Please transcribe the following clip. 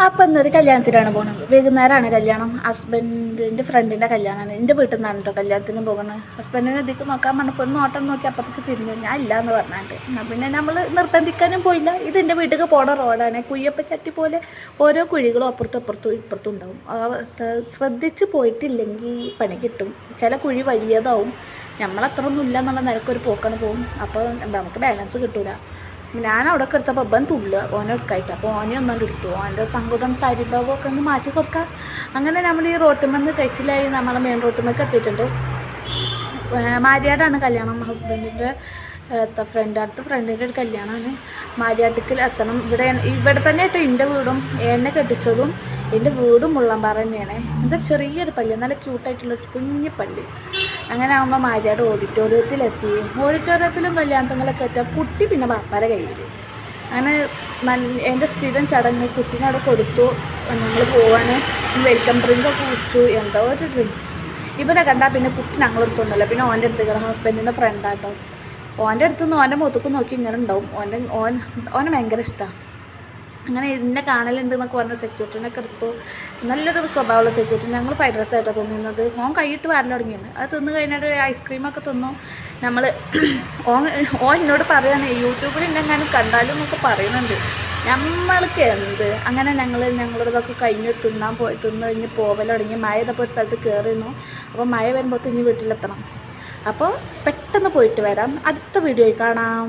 അപ്പം ഇന്നൊരു കല്യാണത്തിനാണ് പോകുന്നത്. വൈകുന്നേരമാണ് കല്യാണം. ഹസ്ബൻഡിൻ്റെ ഫ്രണ്ടിൻ്റെ കല്യാണമാണ്. എൻ്റെ വീട്ടിൽ നിന്നാണ് കേട്ടോ കല്യാണത്തിന് പോകുന്നത്. ഹസ്ബൻഡിനെ ഇതിക്ക് നോക്കാൻ പറഞ്ഞപ്പോൾ ഒന്ന് ഓട്ടം നോക്കി അപ്പുറത്തേക്ക് തിരിഞ്ഞു. ഞാൻ ഇല്ല എന്ന് പറഞ്ഞാണ്ട് പിന്നെ നമ്മൾ നിർബന്ധിക്കാനും പോയില്ല. ഇത് എൻ്റെ വീട്ടിലേക്ക് പോണ റോഡാണ്. കുയ്യപ്പച്ചട്ടി പോലെ ഓരോ കുഴികളും അപ്പുറത്തും ഇപ്പുറത്തും ഉണ്ടാവും. ശ്രദ്ധിച്ച് പോയിട്ടില്ലെങ്കിൽ പണി കിട്ടും. ചില കുഴി വലിയതാവും. നമ്മളത്ര ഒന്നും ഇല്ല എന്നുള്ള നിലക്കൊരു പോക്കാണ് പോകും. അപ്പോൾ നമുക്ക് ബാലൻസ് കിട്ടൂല. ഞാൻ അവിടെ എടുത്തപ്പോൾ ബൻ തുള്ളുക ഓനെടുക്കായിട്ട്. അപ്പോൾ ഓനെ ഒന്നും എടുത്തു. ഓൻ്റെ സങ്കടം പരിഭവമൊക്കെ ഒന്ന് മാറ്റി കൊടുക്കാം. അങ്ങനെ നമ്മൾ ഈ റോട്ടുമെന്ന് കഴിച്ചിലായി നമ്മളെ മെയിൻ റോട്ടുമെക്ക് എത്തിയിട്ടുണ്ട്. മാരിയാടാണ് കല്യാണം. ഹസ്ബൻഡിൻ്റെ അടുത്ത ഫ്രണ്ടിൻ്റെ ഒരു കല്യാണമാണ്. മാരിയാട്ടിക്കൽ എത്തണം. ഇവിടെ തന്നെ കേട്ടോ എൻ്റെ വീടും എന്നെ കെട്ടിച്ചതും. എൻ്റെ വീടും മുള്ളമ്പാറ തന്നെയാണ്. ഇതൊരു ചെറിയൊരു പള്ളി, നല്ല ക്യൂട്ടായിട്ടുള്ള കുഞ്ഞു പള്ളി. അങ്ങനെ ആകുമ്പോൾ മാരിയാട് ഓഡിറ്റോറിയത്തിലെത്തി. ഓഡിറ്റോറിയത്തിലും കല്യാണങ്ങളൊക്കെ എത്തിയ കുട്ടി പിന്നെ ബാപ്പാരെ കയ്യിൽ. അങ്ങനെ എൻ്റെ സ്ഥിരം ചടങ്ങ് കുട്ടീനെ അവിടെ കൊടുത്തു. ഞങ്ങൾ പോവാണ്. വെൽക്കം ഡ്രിങ്കൊക്കെ കുടിച്ചു. എന്തോ ഒരു ഡ്രിങ്ക് ഇവരെ കണ്ടാൽ പിന്നെ കുട്ടി ഞങ്ങളെടുത്തൊന്നുമല്ല. പിന്നെ ഓൻ്റെ അടുത്ത് കയറാം. ഹസ്ബൻഡിൻ്റെ ഫ്രണ്ടാട്ടോ. ഓൻ്റെ അടുത്തുനിന്ന് ഓൻ്റെ മുഖത്തേക്ക് നോക്കി ഇങ്ങനെ ഉണ്ടാവും. ഓനെ ഭയങ്കര ഇഷ്ടമാണ്. അങ്ങനെ എന്നെ കാണലുണ്ട് എന്നൊക്കെ പറഞ്ഞ സെക്യൂരിറ്റിനൊക്കെ എടുത്തു. നല്ലൊരു സ്വഭാവമുള്ള സെക്യൂരിറ്റി. ഞങ്ങൾ ഫ്രൈഡ് റൈസ് ആയിട്ടാണ് തിന്നുന്നത്. ഓൻ കൈയിട്ട് വരൽ തുടങ്ങിയാണ്. അത് തിന്ന് കഴിഞ്ഞിട്ട് ഐസ്ക്രീമൊക്കെ തിന്നു. നമ്മൾ ഓൻ എന്നോട് പറയുകയാണ് യൂട്യൂബിൽ എന്നെങ്ങാനും കണ്ടാലും എന്നൊക്കെ പറയുന്നുണ്ട്. നമ്മൾക്ക് എന്ത്. അങ്ങനെ ഞങ്ങളിതൊക്കെ കഴിഞ്ഞ് തിന്ന് കഴിഞ്ഞ് പോവൽ തുടങ്ങി. മഴ ഇതപ്പോൾ ഒരു സ്ഥലത്ത് കയറിയിരുന്നു. അപ്പോൾ മഴ വരുമ്പോൾ ഇനി വീട്ടിലെത്തണം. അപ്പോൾ പെട്ടെന്ന് പോയിട്ട് വരാം. അടുത്ത വീഡിയോയിൽ കാണാം.